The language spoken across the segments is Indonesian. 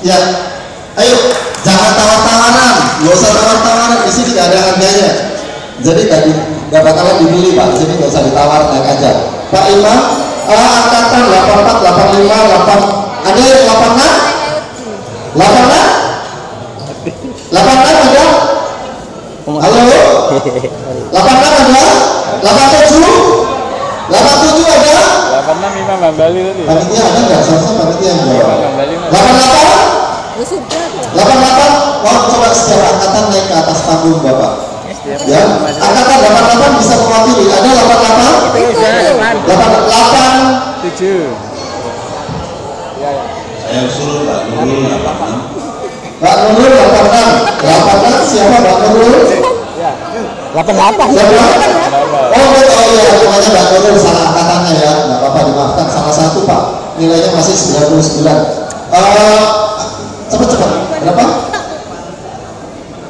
Ya, ayo jangan tawar-tawaran, nggak usah tawar-tawaran, di sini nggak ada harganya. Jadi nggak bakalan dibeli Pak, di sini nggak usah ditawar, naik aja. Pak Imam, angkatan 84, 85, 8, ada yang 86? 86? 86 ada? Halo? 86 ada? 87? 87 ada? 86 Imam Bambali tadi. Panitia ada nggak? Saya panitia yang jawab. 88? 88? Mau coba setiap angkatan naik ke atas panggung Bapak. Ya, angkatan 88 bisa mewakili. Ada 88? 88 7. Ya. Saya usul Pak Nurul 86. Pak Nurul 86. 86 siapa Pak Nurul? Ya. 88. Siapa? Oh iya, namanya Pak Nurul, salah angkatannya ya. Nggak apa-apa, dimaafkan. Salah satu Pak, nilainya masih 99. Cepat-cepat, berapa?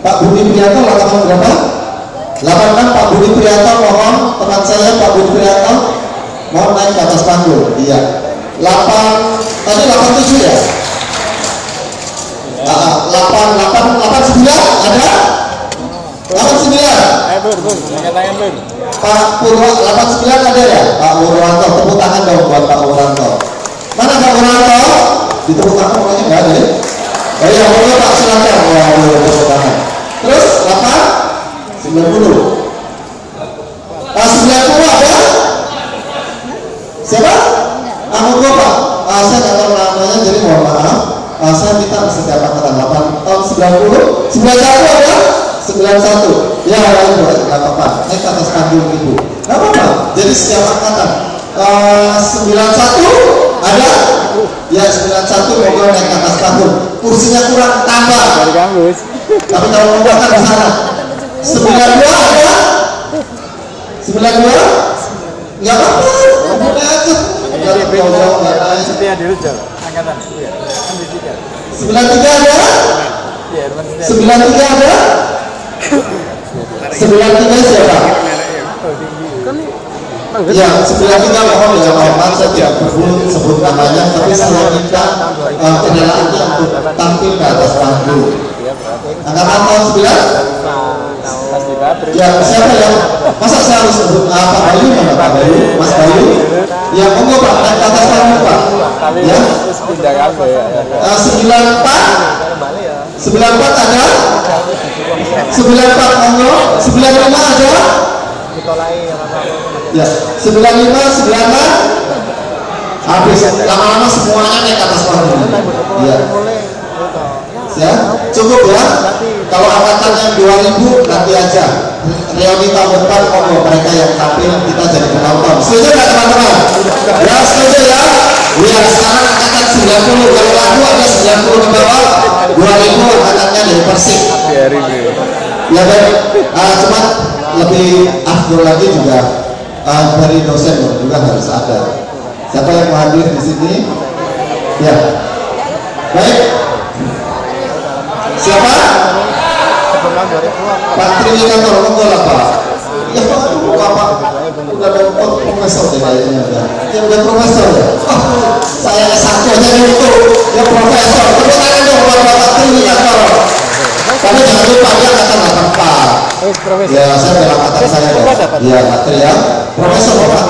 Pak Budi Prianto angkatan berapa? 86 Pak Budi Prianto, mohon teman saya Pak Budi Prianto, mohon naik ke atas panggung. Iya. 8 tadi 87 ya? 89 ada? 89. Bur, tangan Bur. Pak Purwa 89 ada ya? Pak Purwanto, tepuk tangan dong buat Pak Purwanto. Mana Pak Purwanto? Ditepuk tangan orangnya nggak ada ya? Oh iya, boleh Pak, silakan. Wah, boleh tepuk tangan. Terus 90. 90 ada? Siapa? Monggo Pak. Saya nggak tahu namanya, jadi mohon maaf. Saya minta setiap angkatan 8 tahun 90. 91 ada? 91. Ya, nggak apa-apa. Naik ke atas panggung Ibu. Nggak apa-apa. Jadi setiap angkatan 91 ada? Ya, 91 monggo naik ke atas panggung. Kursinya kurang tambah. Dari kampus. Tapi kalau mau kan di sana. 92 ada? 92? Nggak apa-apa. Boleh aja. Setia dulu jauh. Angkatan. 93 ada? 93 ada? 93 siapa? Ya, 93 mohon ya, mohon saya tidak perlu sebut namanya, tapi saya minta kendaraannya untuk tampil ke atas panggung. Angkatan tahun 9? Ya, siapa yang? Masa saya harus sebut Pak Bayu mana Pak Bayu? Mas Bayu? Ya, monggo Pak, naik ke atas panggung Pak. Ya. 94 ada? 94 monggo. 95 ada? Ya, 95, 96 habis, lama-lama semuanya naik ke atas panggung. Ya. Ya, cukup ya. Kalau angkatan yang 2000 nanti aja. Reuni tahun depan monggo mereka yang tampil kita jadi penonton. Setuju nggak teman-teman? Ya, setuju ya. Ya, sekarang angkatan 90, kalau lagu ada 90 ke bawah, 2000 angkatannya dari Persib. Ya baik, cuma lebih afdol lagi juga dari dosen juga harus ada. Siapa yang mau hadir di sini? Ya, baik. Siapa? Pak Triwikator, monggo lah Pak. Ya Pak, udah ada profesor deh kayaknya ya. Dia udah profesor ya. Saya S1 aja itu, ya profesor. Tepuk tangan dong buat Bapak Triwikator. Tapi jangan lupa dia angkatan 84. Ya, saya bilang angkatan saya ya. Iya, Pak Tri ya. Profesor Bapak.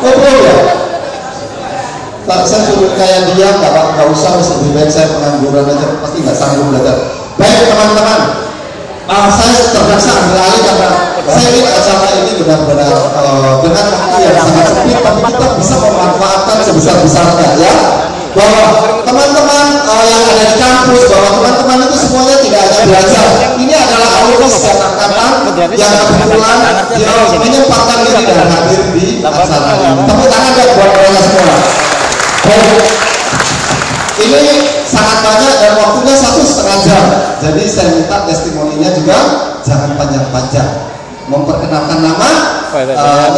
Oh, belum ya? Tak, saya suruh kayak dia, nggak usah, lebih baik saya pengangguran aja, pasti nggak sanggup belajar. Baik teman-teman, saya terpaksa ambil alih karena saya ingin acara ini benar-benar dengan waktu yang sangat sempit, tapi kita bisa memanfaatkan sebesar-besarnya ya. Bahwa teman-teman yang ada di kampus, bahwa teman-teman itu semuanya tidak hanya belajar. Ini adalah alumnus setiap angkatan yang kebetulan menyempatkan diri dan hadir di acara ini. Tepuk tangan ya buat mereka semua. Baik. Ini sangat banyak dan waktunya 1,5 jam. Jadi saya minta testimoninya juga jangan panjang-panjang. Memperkenalkan nama,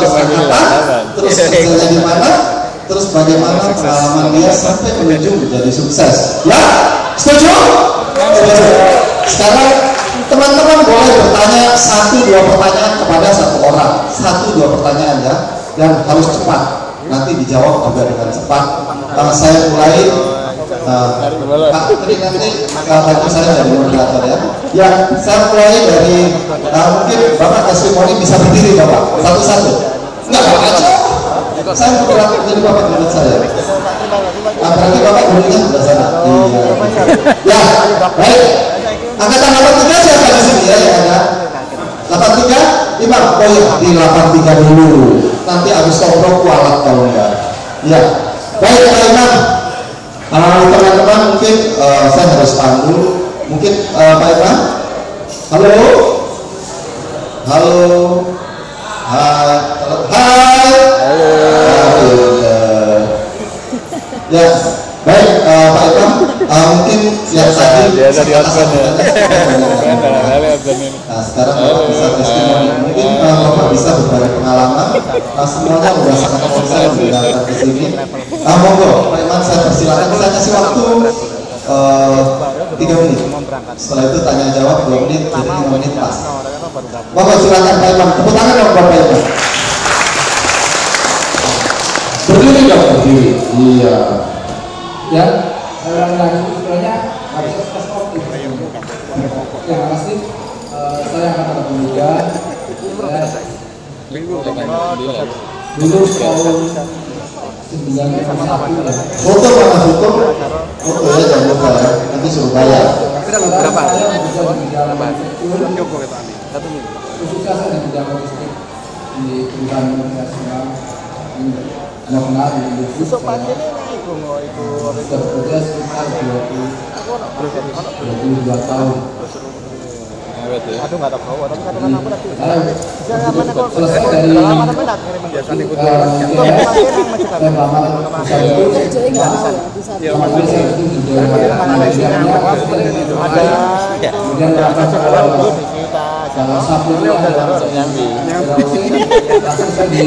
terus angkatan, terus kerjanya di mana, terus bagaimana pengalaman dia sampai menuju menjadi sukses. Ya, setuju? Setuju. Sekarang teman-teman boleh bertanya 1-2 pertanyaan kepada satu orang, 1-2 pertanyaan ya, dan harus cepat. Nanti dijawab juga dengan cepat. Saya mulai Pak Tri nanti bantu saya jadi moderator ya. Ya, saya mulai dari mungkin Bapak testimoni bisa berdiri Bapak satu-satu. Enggak aja. Saya bergerak jadi Bapak menurut saya. Berarti Bapak dulunya sebelah sana. Iya. Ya, baik. Angkatan 83 siapa di sini ya yang ada? 83 Imam. Oh iya, di 83 dulu. Nanti habis ngobrol kualat kalau enggak. Ya. Baik Pak Imam. Teman-teman mungkin saya harus panggil. Mungkin Pak Imam. Halo. Halo. Hai. Hai. Halo. Ya. Baik Pak Imam. Mungkin yang tadi dia tadi husband ya. Nah sekarang Bapak bisa testimoni. Mungkin Bapak bisa berbagi pengalaman. Semuanya sudah sangat konsen datang ke sini. Monggo Pak Iman, saya persilakan. Saya kasih waktu 3 menit. Setelah itu tanya jawab 2 menit, jadi 5 menit pas. Monggo silakan Pak Iman. Tepuk tangan dong Bapak Iman. Berdiri dong, berdiri. Iya. Ya, lagi sebenarnya harus tes optik. Ya, pasti saya akan tetap muda. Dulu tahun 91. Foto mana foto? Foto ya jangan lupa ya. Nanti suruh bayar. Berapa? Khususnya saya di bidang logistik di perusahaan internasional. Mengenal di industri saya sudah bekerja sekitar 22 tahun. Selesai dari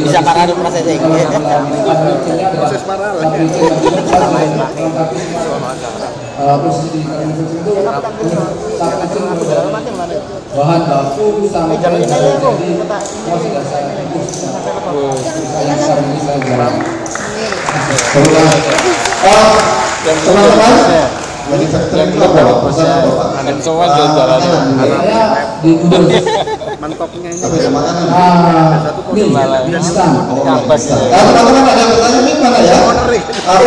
bisa karena prosesnya posisi di itu bahan baku sampai jadi semua sudah saya yang sekarang ini saya jalan. Teman-teman, manufacturing itu apa? Perusahaan apa? semua jalan Saya di mantapnya ini instan. Teman-teman ada yang bertanya ini mana ya? Apa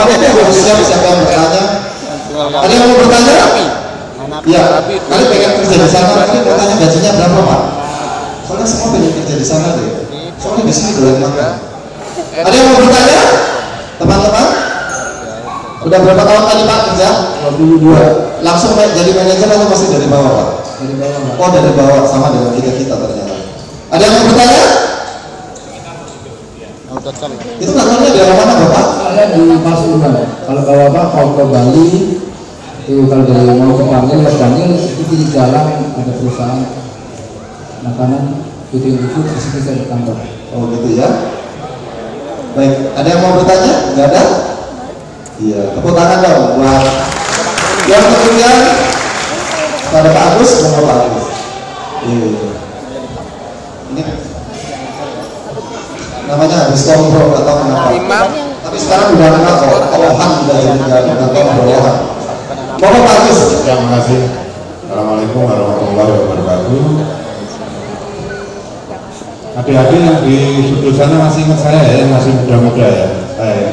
itu harus siapa yang bertanya? Ada yang mau bertanya? Iya, kalian pengen kerja di sana, kalian bertanya gajinya berapa Pak? Soalnya semua pengen kerja di sana deh. Soalnya di sini doyan makan. Ada yang mau bertanya? Teman-teman? Udah berapa tahun tadi Pak kerja? 22. Langsung jadi manajer atau masih dari bawah Pak? Dari bawah. Oh dari bawah, sama dengan kita ternyata. Ada yang mau bertanya? Itu kantornya di mana Bapak? Saya di Pasuruan. Kalau Bapak mau ke Bali, itu kalau dari mau ke Bangil itu di jalan ada perusahaan makanan itu di situ saya di kantor. Oh gitu ya. Baik, ada yang mau bertanya? Enggak ada? Iya, tepuk tangan dong buat yang kemudian pada Pak Agus, mau Pak Agus. Iya. Ini namanya habis kontrol atau kenapa? Tapi sekarang udah kenal kok. Olahan udah jadi kantor bawahan. Mau Pak Agus? Terima kasih. Assalamualaikum warahmatullahi wabarakatuh. Adik-adik yang di sudut sana masih ingat saya ya, yang masih muda-muda ya. Saya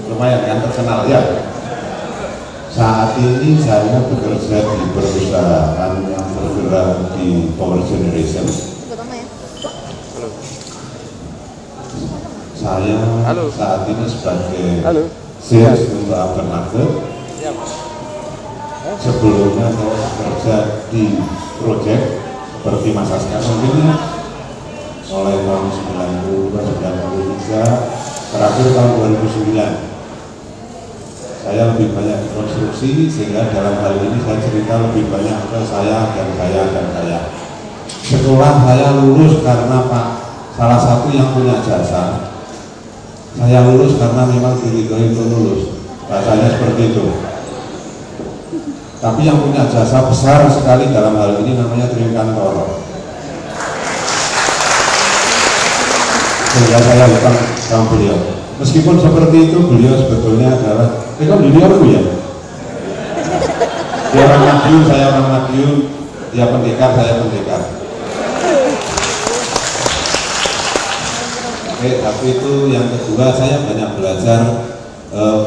lumayan kan terkenal ya. Saat ini saya bekerja di perusahaan yang bergerak di power generation. Saya saat ini sebagai sales untuk aftermarket. Sebelumnya saya bekerja di proyek seperti Mas Aska mungkin ya, mulai tahun 92, 93, terakhir tahun 2009. Saya lebih banyak di konstruksi, sehingga dalam hal ini saya cerita lebih banyak ke saya dan saya. Setelah saya lulus karena Pak salah satu yang punya jasa, saya lulus karena memang diridhoi untuk lulus, bahasanya seperti itu. Tapi yang punya jasa besar sekali dalam hal ini namanya Trinkantoro. Sehingga saya hutang sama beliau. Meskipun seperti itu, beliau sebetulnya adalah juniorku ya. Dia orang Madiun, saya orang Madiun, dia pendekar, saya pendekar. Oke, tapi itu yang kedua, saya banyak belajar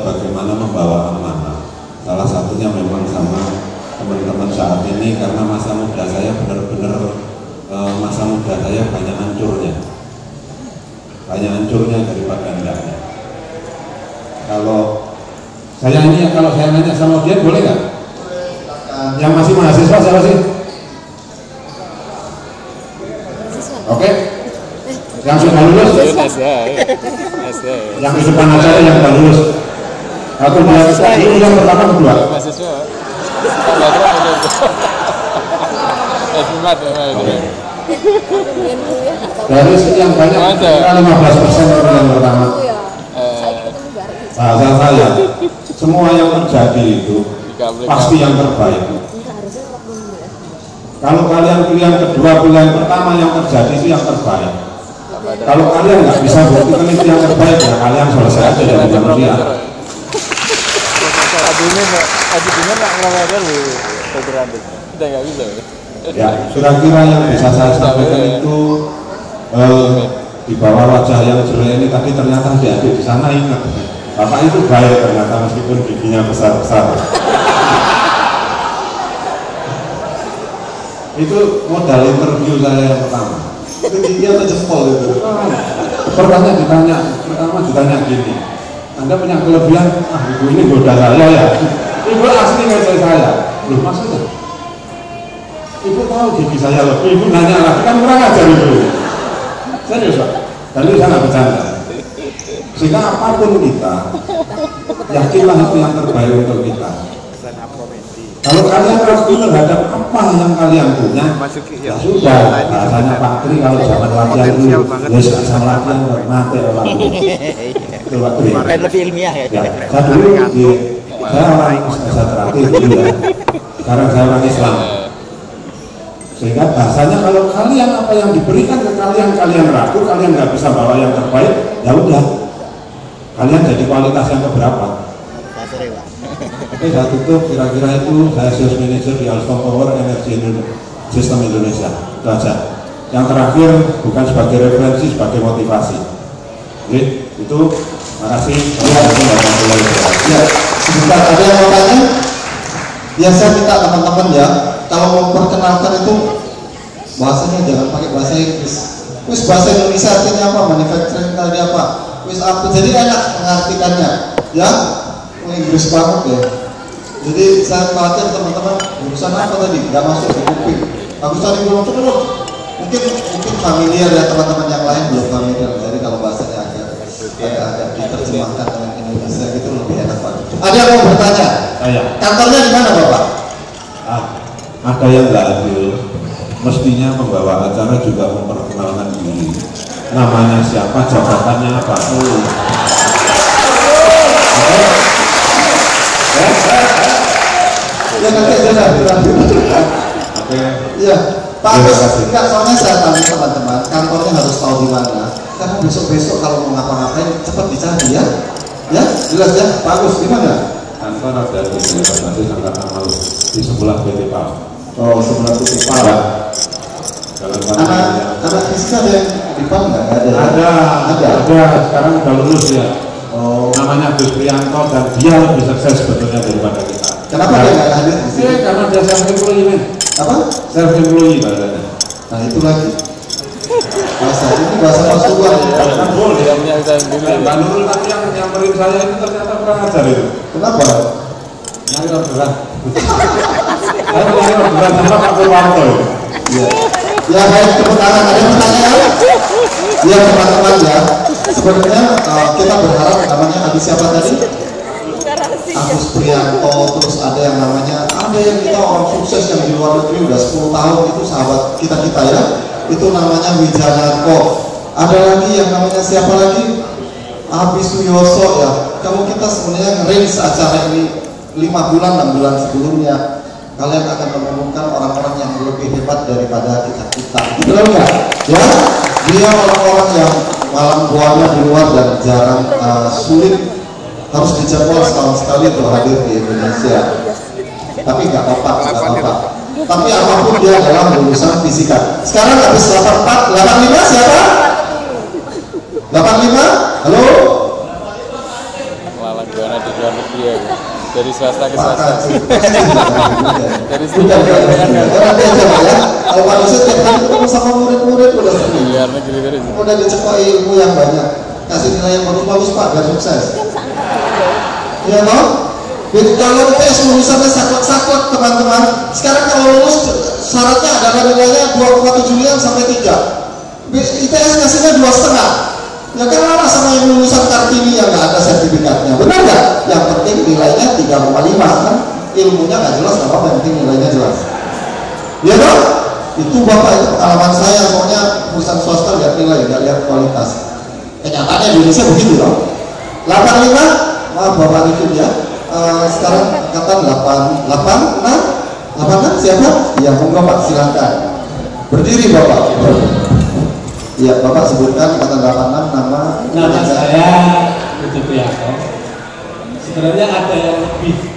bagaimana membawa amanah. Salah satunya memang sama teman-teman saat ini, karena masa muda saya benar-benar masa muda saya banyak hancurnya daripada enggaknya. Kalau saya nanya sama dia boleh nggak? Yang masih mahasiswa siapa sih? Oke. Yang sudah lulus? Yang di depan acara yang sudah lulus. Atau dia yang pertama kedua? Mahasiswa. Dari sekian banyak, kira 15% yang pertama. Bahasa saya, semua yang terjadi itu pasti yang terbaik. Kalau kalian pilihan kedua, pilihan pertama yang terjadi itu yang terbaik. Kalau kalian nggak bisa buktikan itu yang terbaik, ya kalian selesai aja dari manusia. Ya, kira-kira yang bisa saya sampaikan itu di bawah wajah yang jelek ini tadi ternyata adik-adik di sana ingat, Bapak itu baik ternyata meskipun giginya besar-besar. Itu modal interview saya yang pertama. Itu giginya atau jempol itu? Pertama ditanya gini, Anda punya kelebihan, ibu ini goda saya ya. Ibu asli ngecek saya. Loh maksudnya? Ibu tahu gigi saya lebih, ibu nanya lagi, kan kurang ajar ibu. Serius Pak? Dan itu saya nggak bercanda. Sehingga apapun kita, yakinlah itu yang terbaik untuk kita. Kalau kalian ragu terhadap apa yang kalian punya, ya sudah. Bahasanya Pak Tri kalau zaman latihan dulu, wes asal latihan mati orang. Itu Pak Tri. Lebih ilmiah ya. Saya dulu saya orang saya terakhir dulu ya. Sekarang saya orang Islam. Sehingga bahasanya kalau kalian apa yang diberikan ke kalian ragu, kalian nggak bisa bawa yang terbaik, ya udah. Kalian jadi kualitas yang keberapa? Oke, saya tutup, kira-kira itu saya sales manager di Alstom Power Energy System Indonesia. Itu aja. Yang terakhir bukan sebagai referensi, sebagai motivasi. Oke, itu makasih. Ya, sebentar, ada yang mau tanya? Ya, saya minta teman-teman ya, kalau mau perkenalkan itu bahasanya jangan pakai bahasa Inggris. Wis bahasa Indonesia artinya apa? Manufacturing tadi apa? Wis apa? Jadi enak mengartikannya. Ya, Inggris banget ya. Jadi saya khawatir teman-teman urusan apa tadi nggak masuk ke kuping. Aku cari belum terus. Mungkin familiar ya, teman-teman yang lain belum familiar. Jadi kalau bahasanya agak diterjemahkan dengan Indonesia gitu lebih enak Pak. Ada yang mau bertanya? Kantornya di mana Bapak? Ada yang nggak adil. Mestinya membawa acara juga memperkenalkan diri. Namanya siapa, jabatannya apa. Ya nanti aja Oke. Iya, Pak Agus, enggak, soalnya saya tanya teman-teman, kantornya harus tahu di mana. Karena besok-besok kalau mau ngapa-ngapain cepat dicari ya. Ya, jelas ya, Pak Agus, di mana? Kantor ada di daerah Basis Angkatan Malu di sebelah PT PAL. Oh, sebelah PT PAL. Anak fisika ada yang di PAL nggak? Ada. Sekarang udah lulus ya. Oh, namanya Gus Prianto dan dia lebih sukses sebetulnya daripada kita. Kenapa dia nggak hadir di sini? Karena dia self employee. Apa? Self employee bahasanya. Nah itu lagi. Bahasa pasukan ya. Kan boleh. Mbak Nurul tadi yang nyamperin saya itu ternyata kurang ajar itu. Kenapa? Nyari orderan. Saya nyari orderan sama Pak Purwanto. Iya. Ya baik, tepuk tangan. Ada pertanyaan? Ya teman-teman ya. Sebenarnya kita berharap namanya tadi siapa tadi? Agus Prianto, terus ada yang namanya, ada yang kita orang sukses yang di luar negeri udah 10 tahun itu sahabat kita ya, itu namanya Wijanarko. Ada lagi yang namanya siapa lagi? Abi Suyoso ya. Kalau kita sebenarnya nge-range acara ini 5 bulan 6 bulan sebelumnya, kalian akan menemukan orang-orang yang lebih hebat daripada kita. Betul nggak? Ya, dia orang-orang yang malam buahnya di luar dan jarang sulit, harus dijadwal setahun sekali untuk hadir di Indonesia. Tapi nggak apa-apa, nggak apa-apa. Tapi apapun dia adalah lulusan fisika. Sekarang habis 84, 85 siapa? 85? Halo? Malah gimana di luar negeri ya, dari swasta ke swasta. Dari sini Udah, ya. Kalau manusia tiap hari ketemu sama murid-murid udah seneng. luar negeri dari sini. Udah dicekoki ilmu yang banyak. Kasih nilai yang bagus-bagus Pak, biar sukses. Iya toh? Jadi kalau tes lulusannya saklek-saklek teman-teman. Sekarang kalau lulus syaratnya adalah nilainya 2,75 sampai 3. ITS ngasihnya 2,5. Ya kan kalah sama yang lulusan Kartini yang nggak ada sertifikatnya, benar nggak? Yang penting nilainya 3,5 kan? Ilmunya nggak jelas, apa yang penting nilainya jelas. Ya dong? Itu bapak, itu pengalaman saya, soalnya perusahaan swasta lihat nilai, nggak lihat kualitas. Kenyataannya di Indonesia begitu dong. 85, maaf bapak itu ya. Sekarang angkatan 86 siapa? Ya monggo Pak, silakan. Berdiri bapak. Ya, Bapak sebutkan kata 86 nama. Nama saya Budi Priyanto. Sebenarnya ada yang lebih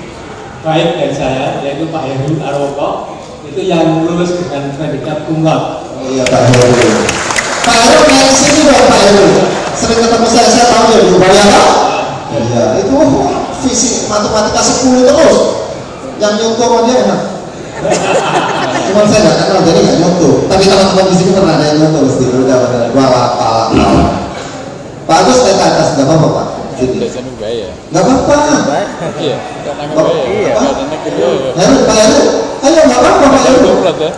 baik dari saya, yaitu Pak Heru Arwoko. Itu yang lulus dengan predikat cum laude. Oh iya Pak Heru. Pak Heru dari sini dong Pak Heru. Sering ketemu saya tahu ya di Ubaya Pak. Iya, itu fisik matematika 10 terus. Yang nyontoh dia enak. Cuma saya nggak kenal jadi nggak nyontoh. Tapi teman-teman di sini pernah ada yang nyontoh mesti udah pala. Pak Agus naik ke atas nggak apa-apa Pak. Biasanya juga ya. Nggak apa-apa. Iya, karena enggak ya. Iya. Karena gede. Heru, Pak Heru. Ayo nggak apa-apa Pak Heru. Kumlot ya.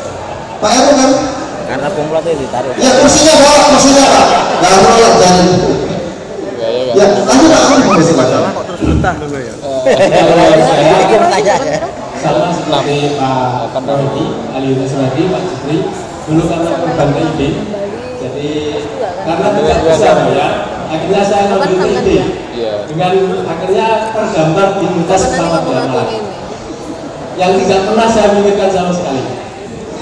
Pak Heru kan. Karena kumlot itu ditaruh. Ya kursinya bawa kursinya Pak. Nggak perlu jangan itu. Ya, lanjut Pak. Kamu silakan. Kok terus betah dulu ya. Sama seperti Pak Rodi, Ali Yunuswadi, Pak Jibri. Dulu karena korban ide, jadi karena tidak bisa bayar, akhirnya saya ngambil ide. Dengan akhirnya tergambar di Universitas Muhammadiyah Malang. Yang tidak pernah saya mikirkan sama sekali.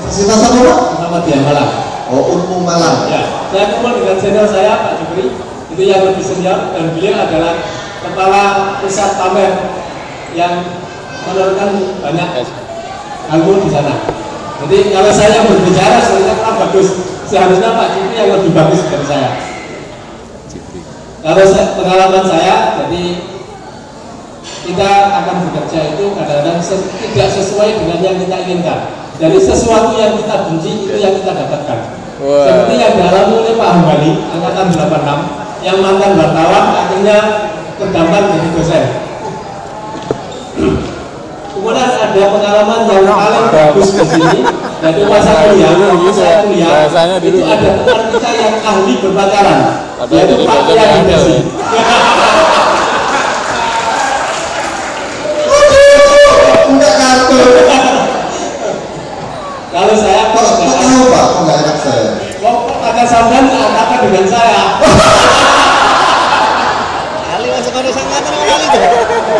Universitas apa? Muhammadiyah Malang. Oh, Unmu Malang. Ya, saya kumpul dengan senior saya Pak Jibri, itu yang lebih senior, dan beliau adalah kepala pusat pamer yang menurunkan banyak ilmu di sana. Jadi kalau saya berbicara sebenarnya kurang bagus, seharusnya Pak Jibri yang lebih bagus dari saya. Kalau pengalaman saya, jadi kita akan bekerja itu kadang-kadang tidak sesuai dengan yang kita inginkan. Jadi sesuatu yang kita benci itu yang kita dapatkan. Seperti yang dialami oleh Pak Hambali, angkatan 86, yang mantan wartawan akhirnya terdampar jadi dosen. Kemudian ada pengalaman yang paling bagus di sini, yaitu masa kuliah. Saya kuliah itu ada teman kita yang ahli berpacaran, yaitu Pak Kiai Desi. Enggak kartu. Kalau saya Kok tahu Pak? Kok nggak enak saya? kok akan sampean angkatan dengan saya. Ali masuk ke desa angkatan kali itu.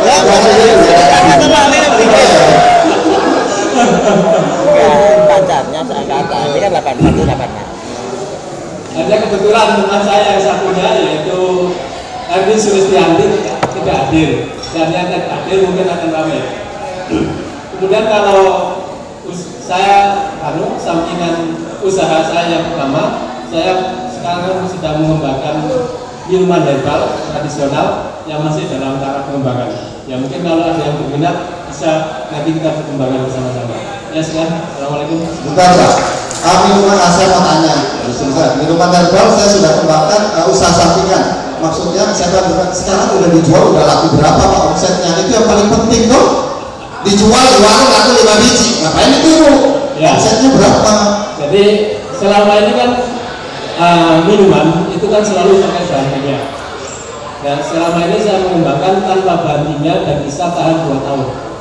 Ya, Angkatan Ali pacarnya seangkatan. Ini kan 81 86. Ada kebetulan teman saya yang satunya yaitu Erwin Sulistianti tidak hadir, dan yang tidak hadir mungkin akan ramai. Kemudian kalau saya sampingan usaha saya yang pertama, saya sekarang sedang mengembangkan minuman herbal tradisional yang masih dalam tahap pengembangan. Ya mungkin kalau ada yang berminat bisa nanti kita berkembangkan bersama-sama. Ya sekian. Assalamualaikum. Bentar Pak. Minuman saya mau tanya. Minuman herbal saya sudah kembangkan usaha sampingan. Maksudnya saya sekarang udah dijual udah laku berapa Pak omsetnya? Itu yang paling penting tuh. Dijual di warung laku 5 biji. Ngapain ditiru? Ya. Omsetnya berapa? Jadi selama ini kan minuman itu kan selalu pakai bahan kimia. Dan selama ini saya mengembangkan tanpa bahan kimia dan bisa tahan 2 tahun.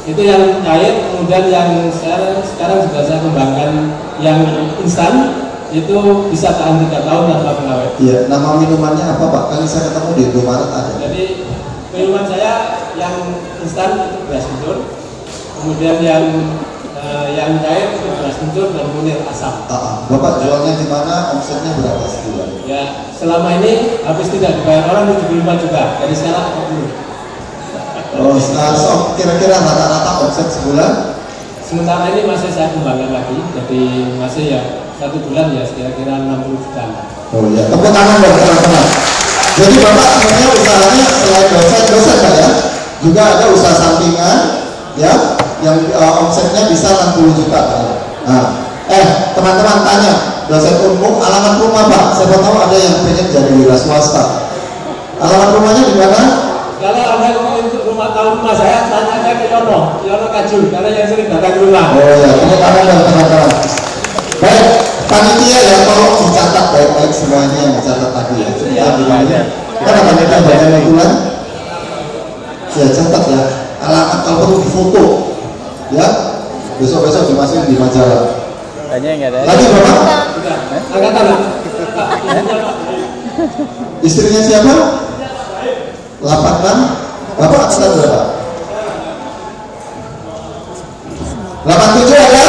Itu yang cair, kemudian yang sekarang juga saya kembangkan yang instan itu bisa tahan 3 tahun tanpa pengawet. Iya, nama minumannya apa Pak? Kali saya ketemu di Indomaret ada. Jadi minuman saya yang instan itu beras kencur, kemudian yang yang cair itu beras kencur dan munir asam. Bapak jualnya di mana? Omsetnya berapa sebulan? Ya, selama ini habis tidak dibayar orang 75 juga. Dari sekarang 40. Oh, sekarang kira-kira rata-rata omset sebulan? Sementara ini masih saya kembangkan lagi, jadi masih ya 1 bulan ya kira-kira 60 juta. Oh iya, tepuk tangan dong teman-teman. Jadi Bapak sebenarnya usahanya selain dosen Pak ya, juga ada usaha sampingan ya, yang omsetnya bisa 60 juta. Nah, teman-teman tanya, dosen umum alamat rumah Pak, siapa tahu ada yang pengen jadi wira swasta. Alamat rumahnya di mana? Kalau Anda untuk rumah saya, tanya aja ke Yono Kajul, karena yang sering datang ke rumah. Oh ya, tepuk tangan dong teman-teman. Baik, panitia ya, tolong dicatat baik-baik semuanya yang dicatat tadi ya. Karena panitia banyak yang bulan, ya catat ya. Alamat kalau perlu difoto, ya. Besok-besok dimasukin di majalah. Tanya nggak ada. Lagi Bapak? Angkatan. Istrinya siapa? 86. Bapak angkatan berapa? 87 ada?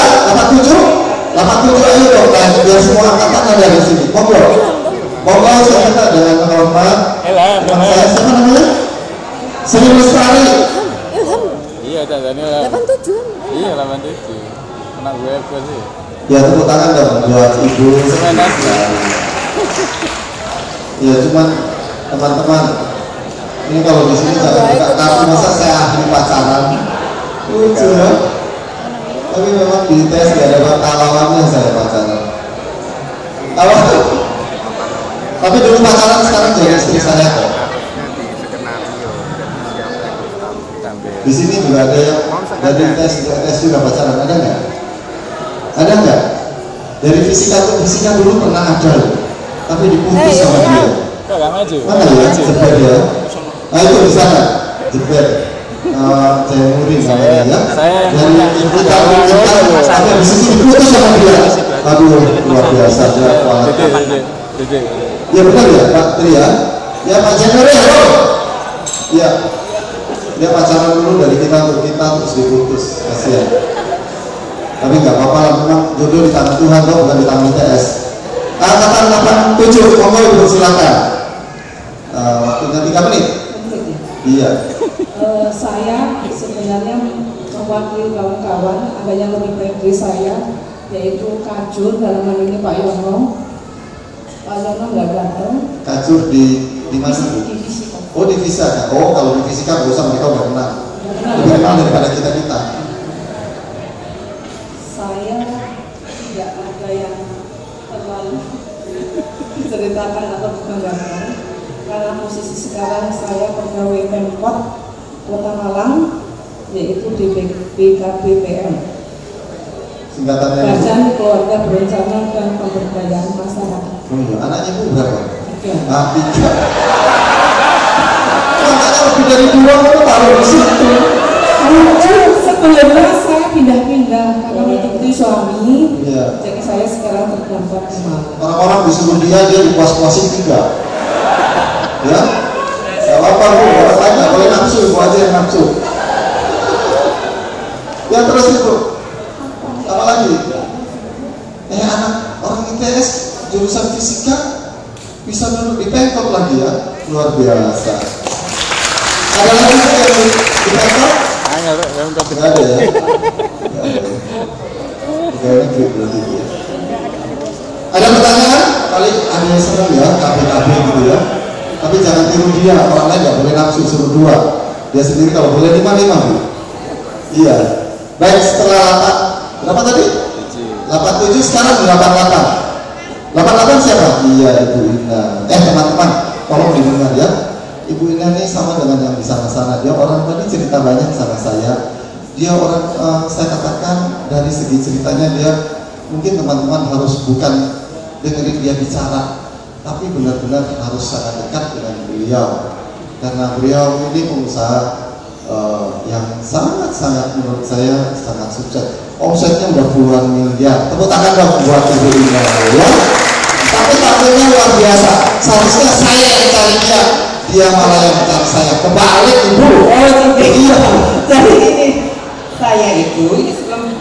87 ayo dong, biar semua angkatan ada di sini. Monggo saya minta dengan hormat teman saya, siapa namanya? Sri Lestari. Iya, Tanzania. 87. Iya, 87. Anak gue apa sih? Ya tepuk tangan dong buat Ibu. Semenas. Ya cuman teman-teman, ini kalau di sini jangan buka kartu, masa saya ahli pacaran. Lucu ya. Tapi memang di tes gak ada pengalamannya saya pacaran. Tapi dulu pacaran, sekarang jadi istri saya kok. Di sini juga ada yang dari tes juga pacaran, ada nggak? Ada nggak? Dari fisika dulu pernah ada loh, tapi diputus sama dia. Kok nggak maju? Mana ya? Jebet ya. Nah itu di sana, jebet. Jaimuri namanya ya. Saya dari kita sampai di sini diputus sama dia. Aduh, luar biasa dia. Dede. Ya benar ya Pak Tri ya. Ya Pak Jaimuri ya. Ya. Dia pacaran dulu dari kita untuk kita terus diputus, kasihan. Tapi nggak apa-apa lah, memang jodoh di tangan Tuhan kok, bukan di tangan ITS. Angkatan 87, monggo Ibu silakan. Waktunya 3 menit. Iya. Saya sebenarnya mewakili kawan-kawan, ada yang lebih baik dari saya, yaitu Kajur dalam hal ini Pak Yono. Pak Yono nggak datang. Kajur di mana? Di fisika. Oh di fisika. Oh kalau di fisika nggak usah, mereka udah kenal. Lebih kenal daripada kita. Saya tidak ada yang terlalu diceritakan atau membanggakan, karena posisi sekarang saya pegawai Pemkot Kota Malang, yaitu di BKBPM, singkatannya Badan Keluarga Berencana dan Pemberdayaan Masyarakat. Oh iya, anaknya Ibu berapa? 3. 3. Anaknya lebih dari 2, kamu taruh di situ. Sebelumnya saya pindah-pindah karena mengikuti suami. Iya. Jadi saya sekarang terdampak di Malang. Orang-orang disuruh dia dipuas-puasin 3. Ya, gak apa-apa Bu, orang lain gak boleh nafsu, Ibu aja yang nafsu. Ya terus Ibu, apa lagi? Anak orang ITS jurusan fisika bisa duduk di Pemkot lagi ya, luar biasa. Ada lagi yang di Pemkot? Nggak ada ya. Pegawai negeri berarti ya. Ada pertanyaan? Paling ada yang senang ya, KB gitu ya. Tapi jangan tiru dia, orang lain nggak boleh nafsu, suruh 2. Dia sendiri kalau boleh 5 Bu. Iya. Baik, setelah berapa tadi? 87, sekarang 88. 88 siapa? Iya, Ibu Ina. Teman-teman, tolong didengar ya. Ibu Ina ini sama dengan yang di sana-sana. Dia orang tadi cerita banyak sama saya. Dia orang, saya katakan dari segi ceritanya dia, mungkin teman-teman harus bukan dengerin dia bicara, tapi benar-benar harus sangat dekat dengan beliau, karena beliau ini pengusaha yang sangat-sangat menurut saya sangat sukses. Omsetnya udah puluhan miliar. Tepuk tangan dong buat Ibu Ina ya. Tapi tampilnya luar biasa. Seharusnya saya yang cari dia malah yang mencari saya. Kebalik Ibu. Oh iya. Jadi ini saya itu ini sebelum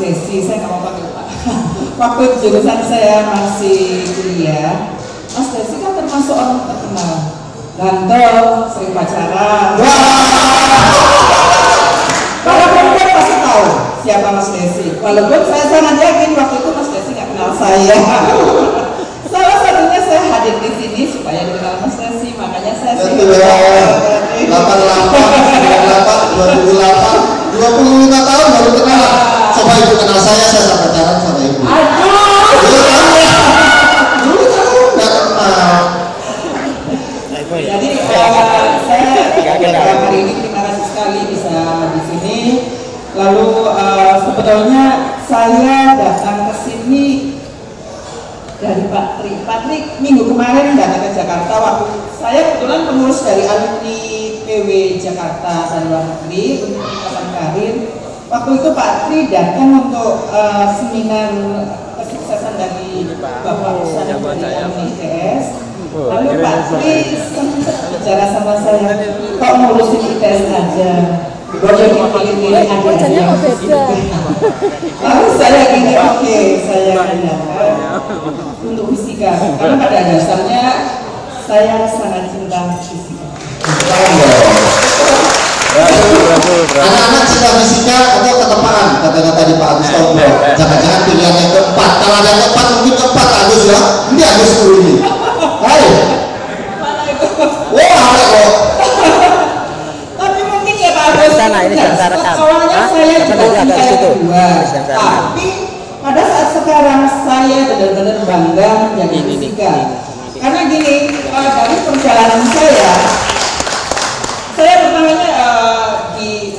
Desi, saya nggak mau pakai Pak. Waktu jurusan saya masih kuliah, Mas Desi kan termasuk orang terkenal, ganteng, sering pacaran. Para perempuan pasti tahu siapa Mas Desi. Walaupun saya sangat yakin waktu itu Mas Desi nggak kenal saya. Salah satunya saya hadir di sini supaya dikenal Mas Desi, makanya saya sih. 88, 2008, 25 tahun baru kenal. Coba ibu kenal saya pacaran sama ibu. Aduh. Dulu nggak kenal. Jadi saya hari ini terima kasih sekali bisa di sini. Lalu sebetulnya saya datang ke sini dari Pak Tri minggu kemarin datang ke Jakarta. Waktu saya kebetulan pengurus dari alumni PW Jakarta dan luar negeri untuk peningkatan karir. Waktu itu Pak Tri datang untuk seminar kesuksesan dari Bapak Ustadz dari alumni ITS. Lalu Pak Tri sempat bicara sama saya, kok ngurusin ITS aja, boleh dipilih-pilih aja yang beda. Lalu saya gini, oke, saya tanyakan untuk fisika, karena pada dasarnya saya sangat cinta fisika. Anak-anak cinta fisika atau ketepaan, katanya tadi Pak Agus tahu. Jangan-jangan pilihan yang keempat. Kalau ada yang keempat mungkin keempat Agus ya. Ini Agus dulu ini. Hai. Wah, ada kok. Tapi mungkin ya Pak Agus. Awalnya saya juga fisika kedua. Tapi pada saat sekarang saya benar-benar bangga menjadi fisika. Karena gini, dari perjalanan saya pertamanya di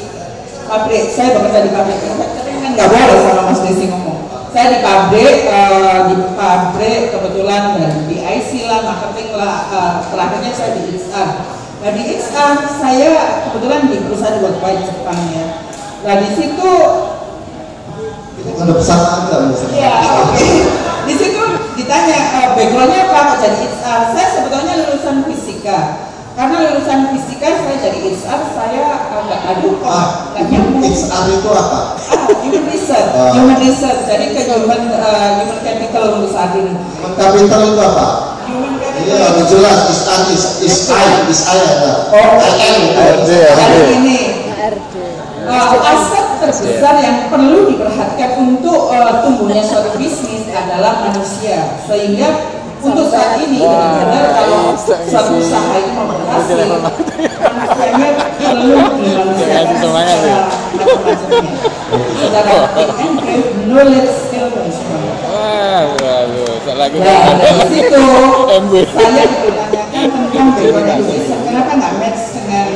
pabrik, saya bekerja di pabrik, tapi kan nggak boleh sama Mas Desi ngomong. Saya di pabrik kebetulan dari IC lah, marketing lah, terakhirnya saya di HR. Nah di HR saya kebetulan di perusahaan worldwide Jepang ya. Nah di situ ada pesan nggak misalnya? Iya, oke. Di situ ditanya backgroundnya apa kok jadi HR. Saya sebetulnya lulusan fisika. Karena lulusan fisika saya jadi HR, saya agak nggak nyambung. HR itu apa? Human research. Human research. Jadi ke human capital untuk saat ini. Human capital itu apa? Human capital. Iya, harus jelas. Is I ada. Jadi ini aset terbesar yang perlu diperhatikan untuk tumbuhnya suatu bisnis adalah manusia. Sehingga untuk saat ini benar-benar kalau suatu usaha itu mau berhasil, manusianya perlu dimanusiakan secara macam-macamnya. Secara knowledge, skill, dan sebagainya. Nah, dari situ saya ditanyakan tentang background education. Kenapa nggak match dengan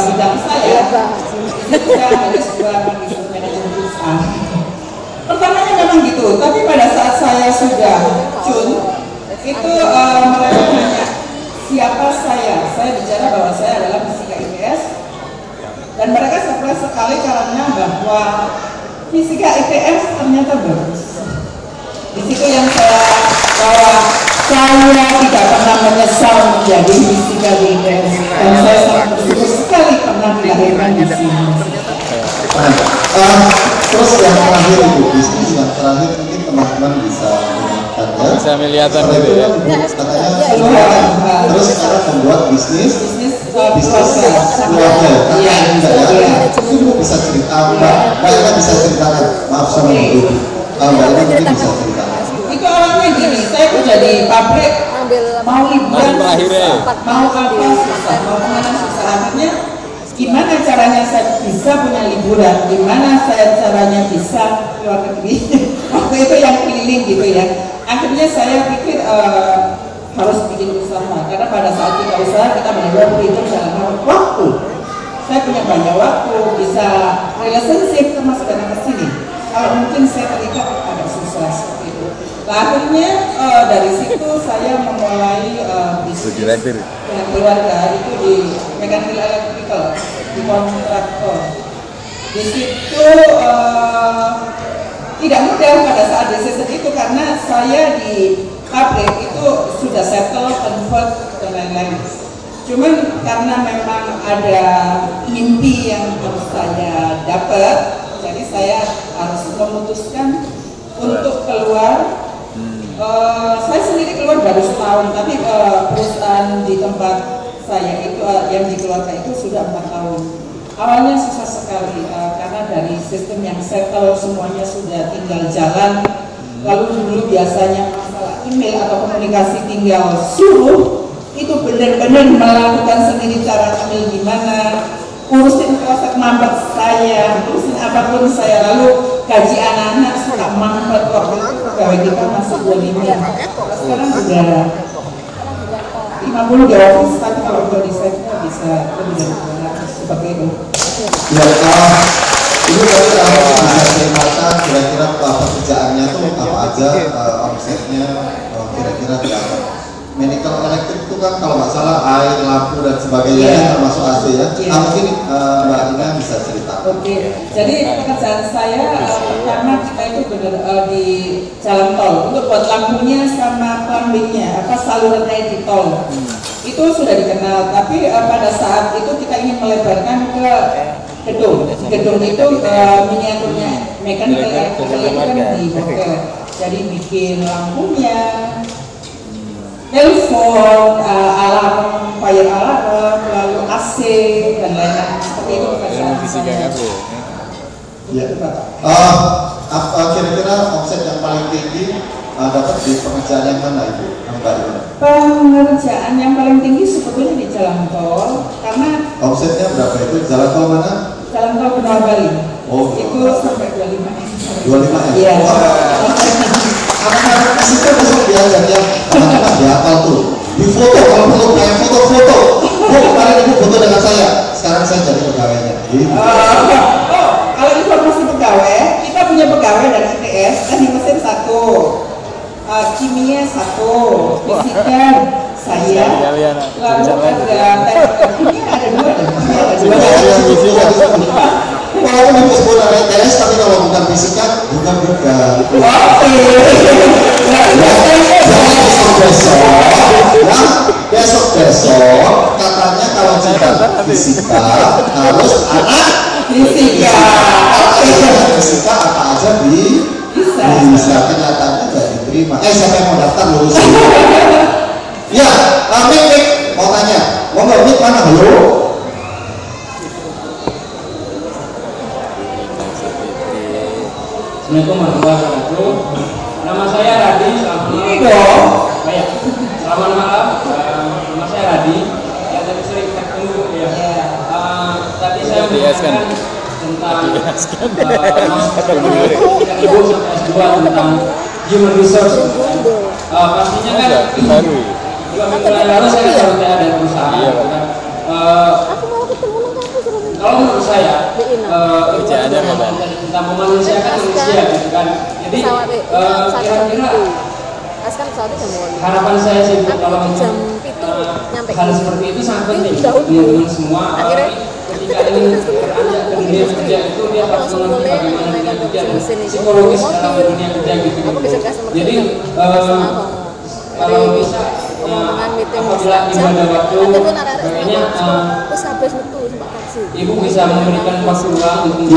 bidang saya? Di situ saya ada sebuah manajemen usaha. Pertamanya memang gitu, tapi pada saat saya sudah itu mereka nanya siapa saya bicara bahwa saya adalah fisika ITS dan mereka surprise sekali karena bahwa fisika ITS ternyata bagus. Di situ yang saya bahwa saya tidak pernah menyesal menjadi fisika ITS dan saya sangat bersyukur sekali pernah dilahirkan di sini. Terus yang terakhir itu bisnis yang terakhir mungkin teman-teman bisa bisa melihatan gitu ya. Terus sekarang membuat bisnis keluarga. Ibu bisa cerita, Mbak bisa ceritakan. Maaf sama Ibu. Mbak ini mungkin bisa ceritakan. Itu awalnya gini, saya kerja di pabrik, mau liburan, mau apa susah, mau kemana susah. Akhirnya gimana caranya saya bisa punya liburan, gimana saya caranya bisa keluar negeri. Waktu itu yang keliling gitu ya. Akhirnya saya pikir harus bikin usaha, karena pada saat kita usaha kita benar-benar berhitung dalam waktu. Saya punya banyak waktu, bisa relationship termasuk datang ke sini. Kalau mungkin saya terikat agak susah seperti itu. Nah, akhirnya dari situ saya memulai bisnis dengan keluarga itu di mechanical electrical, di kontraktor. Di situ tidak mudah pada saat decision itu karena saya di pabrik itu sudah settle, convert dan lain-lain. Cuman karena memang ada mimpi yang harus saya dapat, jadi saya harus memutuskan untuk keluar. Saya sendiri keluar baru setahun, tapi perusahaan di tempat saya itu yang dikeluarkan itu sudah 4 tahun. Awalnya susah sekali karena dari sistem yang settle semuanya sudah tinggal jalan. Lalu dulu biasanya masalah email atau komunikasi tinggal suruh, itu benar-benar melakukan sendiri cara email gimana, urusin proses mampet saya, urusin apapun saya, lalu gaji anak-anak suka mampet kok, pegawai kita masih 25. Sekarang sudah 50 di office, tapi kalau udah di setnya bisa lebih dari 200 seperti itu. Ya, ini berarti bisa ceritakan kira-kira pekerjaannya tuh apa aja, omsetnya kira-kira berapa? Medical elektrik itu kan kalau nggak salah air, lampu dan sebagainya termasuk AC ya. Mungkin Mbak Ina bisa cerita. Oke, jadi pekerjaan saya pertama kita itu benar di jalan tol untuk buat lampunya sama plumbingnya, saluran air di tol. Itu sudah dikenal, tapi pada saat itu kita ingin melebarkan ke gedung. Gedung itu miniaturnya mekanikal elektrikal kan di hotel. Jadi bikin lampunya, telepon, alarm, fire alarm, lalu AC dan lain-lain seperti itu pekerjaan saya. Ya. Kira-kira omset yang paling tinggi dapat di pekerjaan yang mana Ibu? Pengerjaan yang paling tinggi sebetulnya di jalan tol, karena omsetnya berapa itu? Jalan tol mana? Jalan tol Benua Bali. Oh, itu sampai 25 ya. 25 ya? Iya. Anak-anak di situ besok diajar ya, teman-teman dihafal tuh. Di foto, kalau perlu kayak foto-foto. Bu, kemarin Ibu foto dengan saya. Sekarang saya jadi pegawainya. Kalau informasi pegawai, kita punya pegawai dari ITS, teknik mesin 1. Kimia 1, fisika saya, lalu ada kimia ada 2 dan kimia ada 2. Walaupun Ibu sebut ada ITS, tapi kalau bukan fisika, bukan juga. Besok katanya kalau cinta fisika harus anak fisika. Fisika apa aja bisa, kenyataannya nggak diterima. Siapa yang mau daftar lulus? Ya, Mik, mau tanya, mau nggak Mik mana? Halo? Assalamualaikum warahmatullahi wabarakatuh. Nama saya Radi. Selamat malam. Nama saya Radi. Ya, tadi sering ketemu ya. Tadi saya menjelaskan tentang Ibu S2 tentang human resource. Pastinya kan 2 minggu lalu saya baru dari perusahaan. Kalau menurut saya kerjaannya tentang memanusiakan manusia gitu kan. Jadi kira-kira harapan saya sih kalau hal seperti itu sangat penting teman-teman semua. Ketika ingin beranjak ke dunia kerja itu dia harus mengerti bagaimana dunia kerja dan psikologis dalam dunia kerja gitu. Jadi kalau bisa apabila ibu ada waktu, kayaknya ibu bisa memberikan waktu luang untuk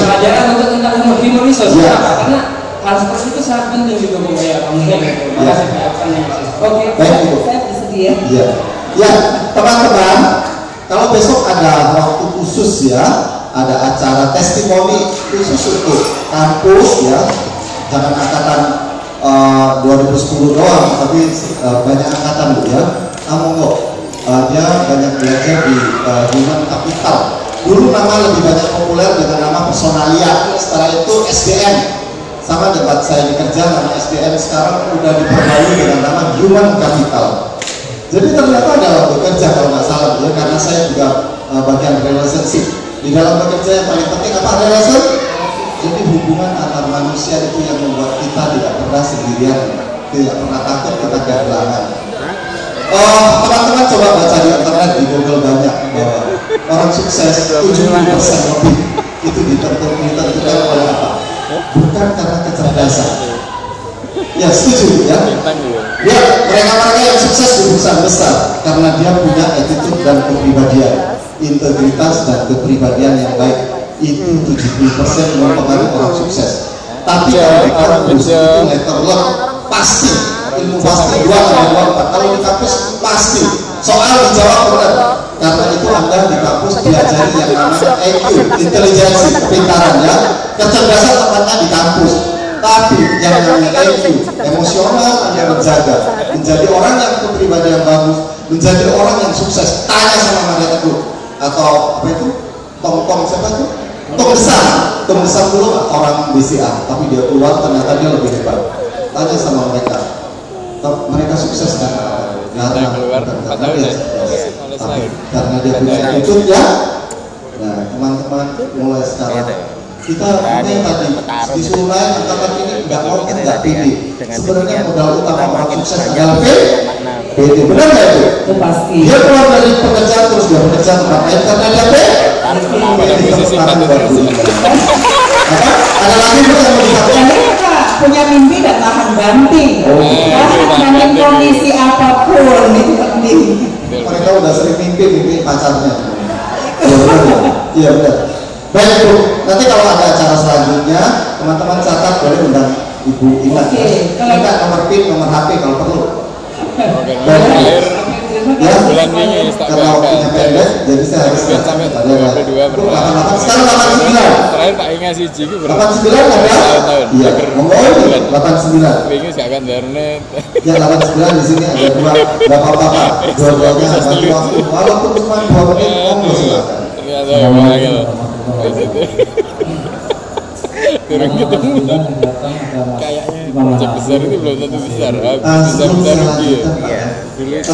pelajaran untuk tentang human resource. Karena hal seperti itu sangat penting juga Bu ya. Terima kasih Pak. Oke, saya bersedia. Ya, teman-teman, kalau besok ada waktu khusus ya, ada acara testimoni khusus untuk kampus ya, jangan angkatan 2010 doang, tapi banyak angkatan Bu ya. Monggo, dia banyak belajar di human capital. Dulu nama lebih banyak populer dengan nama personalia, setelah itu SDM. Sama tempat saya bekerja, nama SDM sekarang udah diperbarui dengan nama human capital. Jadi ternyata dalam bekerja kalau nggak salah ya, karena saya juga bagian relationship. Di dalam bekerja yang paling penting apa? Relation. Jadi hubungan antar manusia itu yang membuat kita tidak pernah sendirian, tidak pernah takut kita kehilangan. Teman-teman coba baca di internet, di Google banyak bahwa orang sukses 70% lebih itu ditentukan oleh apa? Bukan karena kecerdasan. Ya setuju ya. Ya, mereka-mereka yang sukses di perusahaan besar karena dia punya attitude dan kepribadian, integritas dan kepribadian yang baik. itu 70% mempengaruhi orang sukses. Tapi kalau di kampus itu letterlock pasti, ilmu pasti 2 kali 4. Kalau di kampus pasti soal dijawab benar, karena itu Anda di kampus diajari yang namanya IQ, intelijensi, kepintaran ya, kecerdasan tempatnya di kampus. Tapi yang namanya IQ, emosional Anda menjaga, menjadi orang yang berpribadi yang bagus, menjadi orang yang sukses. Tanya sama mereka dulu, atau apa itu, tong siapa itu? Tong besar dulu orang BCA, tapi dia keluar ternyata dia lebih hebat. Tanya sama mereka, mereka sukses kan? Karena dia punya attitude ya. Nah teman-teman, mulai sekarang kita ini tadi disuruh naik angkatan ini nggak mau nggak PD. Sebenarnya modal utama orang sukses adalah PD. Benar nggak itu? Itu pasti. Dia keluar dari pekerjaan terus dia bekerja ngapain? Karena dia ada lagi yang mau dikatakan? Punya mimpi dan tahan banting. Tahan kondisi apapun itu penting. Mereka udah sering mimpi pacarnya. Iya benar. Baik Bu, nanti kalau ada acara selanjutnya teman-teman catat, boleh undang Ibu Ina. Minta nomor PIN, nomor HP kalau perlu. Ya, bulan ini kalau waktunya pendek, jadi saya harus sampai 22 per bulan. Sekarang 89. Terakhir tak ingat sih Jiki berapa? 89 ada? Iya, monggo ini 89. Ini gak akan internet. Ya 89 di sini ada 2, nggak apa-apa. Dua-duanya ada waktu. Walaupun cuma 2 menit, monggo silakan. Ternyata memang lagi loh. Turun ketemu. Kayaknya project besar ini belum tentu besar. Besar rugi ya. Dulu itu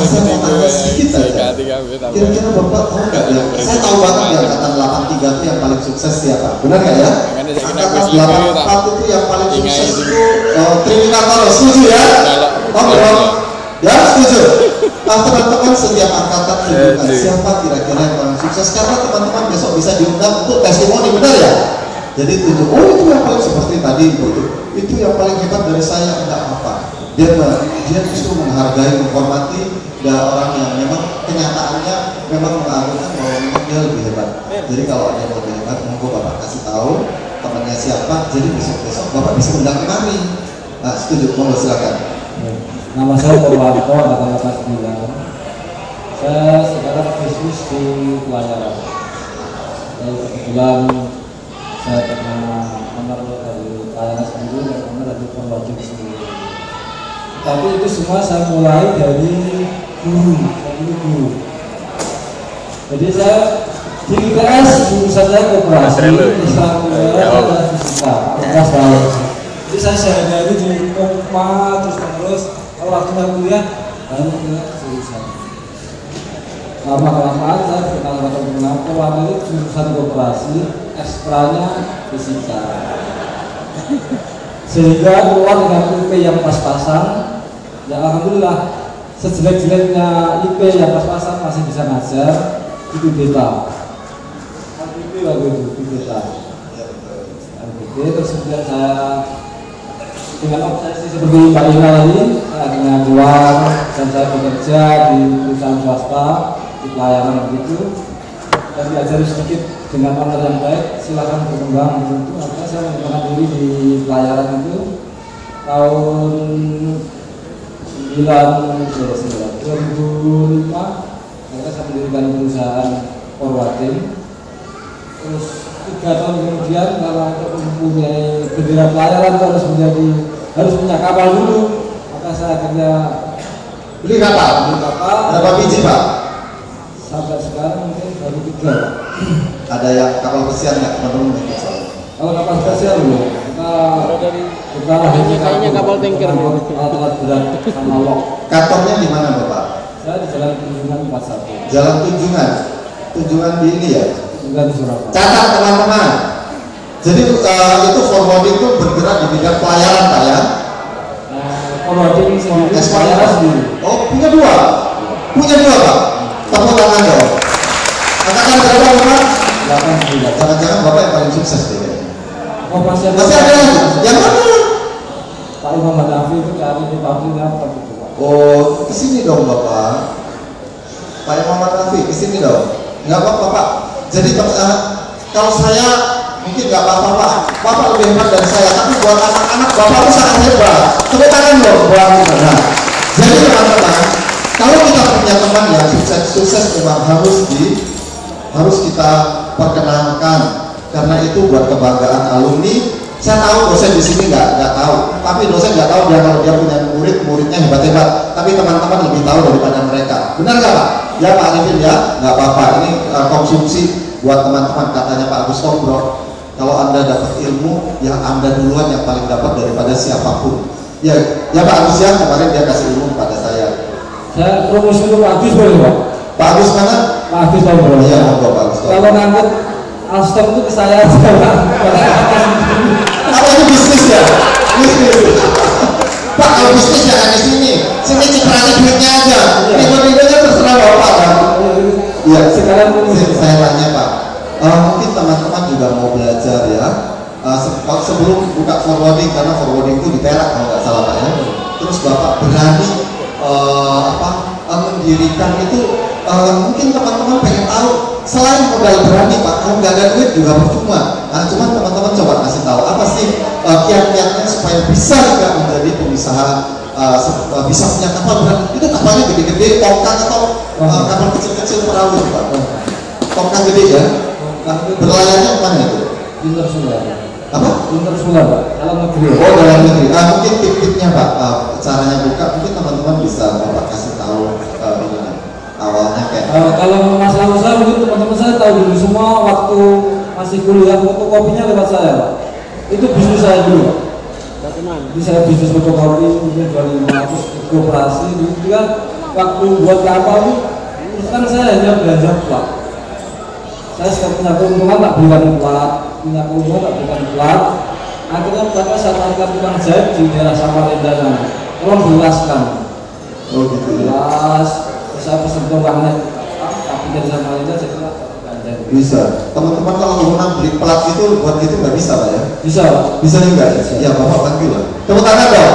kira-kira Bapak tahu nggak ya? Saya tahu banget ya angkatan 83 itu yang paling sukses siapa? Benar nggak ya? Angkatan 84 itu yang paling sukses itu Trinitator, setuju ya? Oh belum? Ya setuju. Nah teman-teman setiap angkatan tunjukkan siapa kira-kira yang paling sukses, karena teman-teman besok bisa diundang untuk testimoni, benar ya? Jadi tunjuk, oh itu yang paling seperti tadi itu yang paling hebat dari saya, enggak apa. Dia justru menghargai, menghormati orang yang memang kenyataannya memang mengagumkan bahwa memang dia lebih hebat. Jadi kalau ada yang lebih hebat, monggo Bapak kasih tahu temannya siapa. Jadi besok-besok Bapak bisa undang kemari. Nah setuju, monggo silakan. Nama saya Purwanto, angkatan 89. Saya sekarang bisnis di pelayaran. Kebetulan saya pernah honor dari pelayanan sendiri dan honor dari promosi sendiri. Tapi itu semua saya mulai dari guru. Jadi saya di IPS jurusan saya koperasi, Islam dan fisika. Jadi saya sehari-hari di Pokma terus kalau waktunya kuliah baru ke jurusan. Lama-kelamaan saya kenal teman-teman waktu itu jurusan koperasi, ekstranya fisika. Sehingga keluar dengan IP yang pas-pasan. Ya alhamdulillah, sejelek-jeleknya IP yang pas-pasan masih bisa ngajar itu beta. IP waktu itu beta. Terus kemudian saya dengan obsesi seperti Mbak Ina tadi, saya akhirnya keluar dan saya bekerja di perusahaan swasta di pelayanan begitu dan diajari sedikit dengan owner yang baik, silakan berkembang begitu. Akhirnya saya menggunakan diri di pelayanan itu tahun 2005. Akhirnya saya mendirikan perusahaan forwarding. Terus 3 tahun kemudian karena untuk mempunyai bendera pelayaran harus punya kapal dulu, maka saya akhirnya beli kapal. Berapa biji Pak? Sampai sekarang mungkin baru 3. Ada yang kapal pesiar nggak teman-teman? Kalau kapal pesiar loh, kita kayaknya kapal tanker. Alat berat sama lok. Kantornya di mana Bapak? Saya di Jalan Tunjungan 41. Jalan Tunjungan di ini ya? Tunjungan di Surabaya. Catat teman-teman. Jadi itu forwarding itu bergerak di bidang pelayaran Pak ya? Forwarding sendiri, pelayaran sendiri. Oh punya 2? Punya 2 Pak? Tepuk tangan dong. Angkatan berapa Bapak? 89. Jangan-jangan Bapak yang paling sukses deh. Oh masih ada lagi? Yang mana? Pak Imam Hanafi itu cari di pabriknya apa gitu Pak? Oh kesini dong Bapak. Pak Imam Hanafi kesini dong. Nggak apa-apa Pak. Jadi Kalau saya mungkin nggak apa-apa Pak, Bapak lebih hebat dari saya, tapi buat anak-anak Bapak itu sangat hebat. Tepuk tangan loh buat nah. Jadi teman-teman, kalau kita punya teman yang sukses memang harus kita perkenalkan, karena itu buat kebanggaan alumni. Saya tahu dosen di sini nggak tahu, tapi dosen nggak tahu dia kalau dia punya muridnya hebat-hebat, tapi teman-teman lebih tahu daripada mereka. Benar nggak Pak? Ya Pak Arifin ya, nggak apa-apa. Ini konsumsi buat teman-teman, katanya Pak Agus Tombro. Kalau Anda dapat ilmu, ya Anda duluan yang paling dapat daripada siapapun. Ya Pak Agus ya, kemarin dia kasih ilmu kepada saya. Saya promosi untuk Pak Agus boleh Pak? Pak Agus mana? Pak Agus Tombro. Iya, Pak Agus Tombro. Kalau ngangkut Alstom itu ke saya apa itu bisnis ya? Bisnis. Pak, kalau bisnis jangan di sini cipranya duitnya aja. Nego-negonya terserah Bapak kan? Iya, sekarang saya tanya Pak, mungkin teman-teman juga mau belajar ya, sebelum buka forwarding, karena forwarding itu di Perak kalau nggak salah Pak ya. Terus Bapak berani mendirikan itu, mungkin teman-teman pengen tahu, selain modal berani Pak, kalau nggak ada duit juga percuma. Nah, cuman teman-teman coba kasih tahu apa sih kiat-kiatnya supaya bisa juga menjadi pengusaha, bisa punya kapal berani. Itu kapalnya gede-gede, tongkang atau kapal kecil-kecil perahu Pak. Tongkang gede ya. Nah, berlayarnya kemana itu? Internasional. Apa? Internasional Pak, dalam negeri. Oh, dalam negeri. Mungkin tip-tipnya Pak, caranya buka, mungkin teman-teman bisa Bapak kasih tahu ini awalnya kayak. Kalau masalah usaha mungkin teman-teman saya tahu dulu semua waktu masih kuliah, fotokopinya lewat saya Pak. Itu bisnis saya dulu Pak. Jadi saya bisnis fotokopi, kemudian 2500 koperasi. Itu kan waktu buat kapal itu, terus kan saya hanya belanja plat. Saya sekarang punya keuntungan tak belikan plat, akhirnya platnya saya tarikan tukang jahit di daerah Samarinda sana. Tolong jelaskan. Oh gitu. Jelas, saya pesen tukangnya, tapi dari Samarinda jadi bisa. Teman-teman kalau mau beli plat itu buat itu nggak bisa Pak ya? Bisa. Bisa juga ya? Ya Bapak bantu lah. Tepuk tangan dong.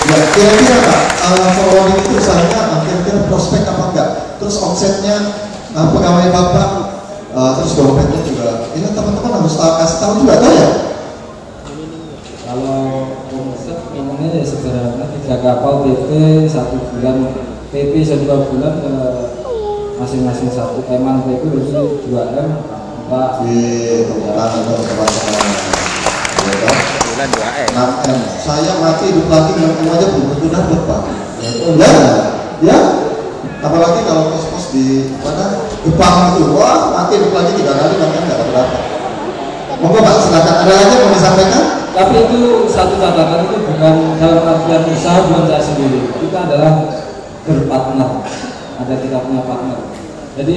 Ya kira-kira Pak, forwarding itu usahanya kira-kira prospek apa enggak? Terus omsetnya, pegawai Bapak, terus dompetnya juga. Ini teman-teman harus kasih tahu juga tahu ya? Kalau omset ngomongnya ya sederhana, 3 kapal PP 1 bulan, PP 2 bulan ke masing-masing 1 eman PP berarti 2M Pak. Bulan 2M. 6M. Saya mati hidup lagi dengan aja belum tentu dapat Pak. Ya. Apalagi kalau kos-kos di mana Jepang itu, wah mati hidup lagi 3 kali nanti nggak dapat berapa. Monggo Pak, silakan. Ada lagi yang mau disampaikan? Tapi itu satu catatan, itu bukan dalam artian usaha, bukan saya sendiri. Kita adalah berpartner. Kita punya partner. Jadi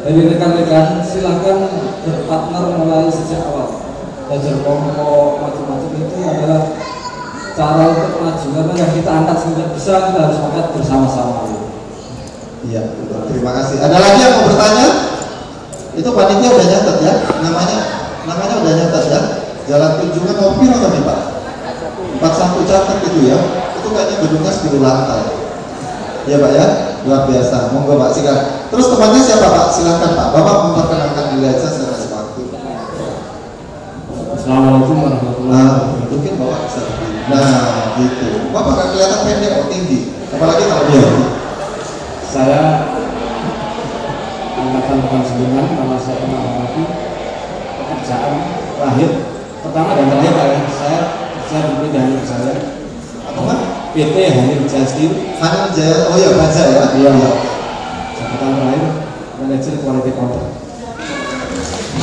dari rekan-rekan silahkan berpartner mulai sejak awal. Belajar kelompok macam-macam itu adalah cara untuk maju, karena yang kita angkat sehingga bisa, kita harus angkat bersama-sama. Iya, terima kasih. Ada lagi yang mau bertanya? Itu panitia udah nyatet ya, namanya udah nyatet ya. Jalan Tunjungan mau piro tadi Pak? 41 catat itu ya. Itu kayaknya gedungnya 10 lantai. Ya Pak ya, luar biasa. Monggo Pak, silakan. Terus temannya siapa Pak? Silakan Pak. Bapak memperkenalkan diri aja, saya kasih waktu. Assalamualaikum warahmatullahi wabarakatuh. Mungkin Bapak bisa. Nah, gitu. Bapak nggak kelihatan pendek, oh tinggi. Apalagi kalau dia. Saya angkatan 89, nama saya Penamati. Pekerjaan terakhir, pertama dan terakhir saya di Hanil Jaya. Apa? PT Hanil Jaya Steel. Hanil Jaya, oh ya baca ya. Iya. Jabatan terakhir manajer quality control.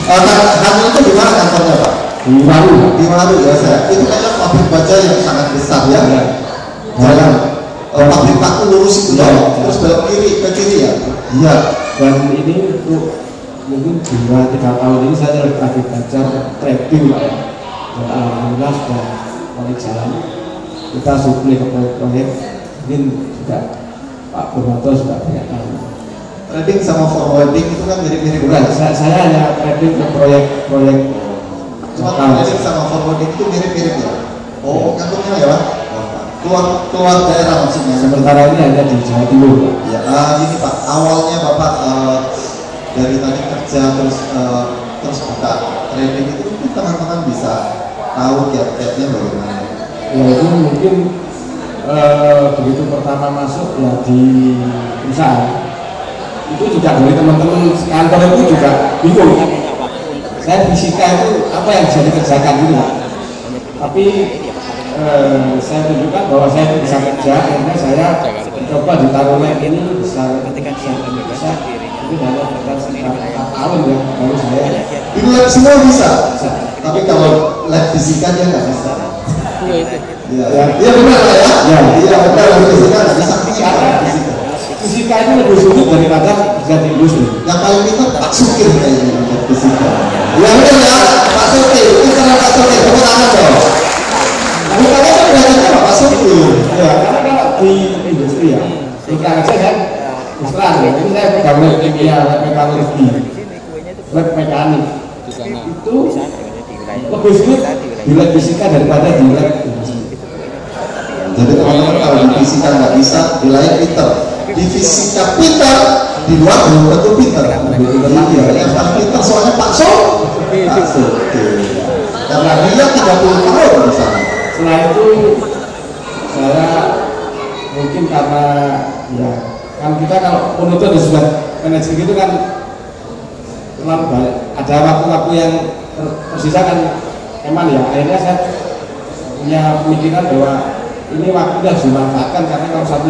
Hanil itu di mana kantornya Pak? Di Waru. Di Waru ya saya. Itu kayaknya pabrik baja yang sangat besar ya. Jalan. Pabrik paku lurus itu ya. Terus belok kiri ke kiri ya. Iya. Dan ini untuk mungkin 2-3 tahun ini saya lagi belajar trading Pak ya. Dan alhamdulillah sudah mulai jalan. Kita suplai ke proyek, mungkin juga Pak Purwanto sudah banyak tahu. Trading sama forwarding itu kan mirip-mirip. Bukan, saya hanya trading ke proyek-proyek. Cuma trading sama forwarding itu mirip-mirip ya. Oh, kantornya ya Pak? Keluar daerah maksudnya. Sementara ini hanya di Jawa Timur Pak. Ya, ini Pak, awalnya Bapak dari tadi kerja terus terus buka training itu mungkin teman-teman bisa tahu kiat-kiatnya bagaimana. Ya itu mungkin begitu pertama masuk ya di perusahaan itu juga dari teman-teman kantor itu juga bingung. Saya fisika itu apa yang bisa dikerjakan gitu Pak. Tapi saya tunjukkan bahwa saya itu bisa kerja, akhirnya saya coba ditaruh lab ini bisa tapi hanya sekitar 4 tahun ya baru saya Di lab semua bisa. Tapi kalau lab fisika dia nggak bisa. Iya benar lah ya. Iya benar, lab fisika nggak bisa. Fisika itu lebih sulit daripada kerja di industri. Yang paling pintar Pak Sukir kayaknya lab fisika. Ya benar ya, Pak Sukir. Itu karena Pak Sukir, tepuk tangan dong. Tapi kalian kan belajarnya Pak Sukir. Ya, karena kalau di industri ya, terus aja kan, terus terang ya, ini saya pegang lab kimia, lab metalurgi, lab mekanik. Itu lebih sulit di lab fisika daripada di lab industri. Jadi teman-teman kalau di fisika nggak bisa, di lain pintar. Di fisika pintar, di luar belum tentu pintar. Iya, yang paling pintar soalnya Pak Sukir. Karena dia 30 tahun di sana. Setelah itu saya mungkin karena ya kan kita kalau penuntut di sebuah manajer gitu kan terlalu banyak, ada waktu-waktu yang tersisa kan emang ya akhirnya saya punya pemikiran bahwa ini waktu harus dimanfaatkan karena kalau satu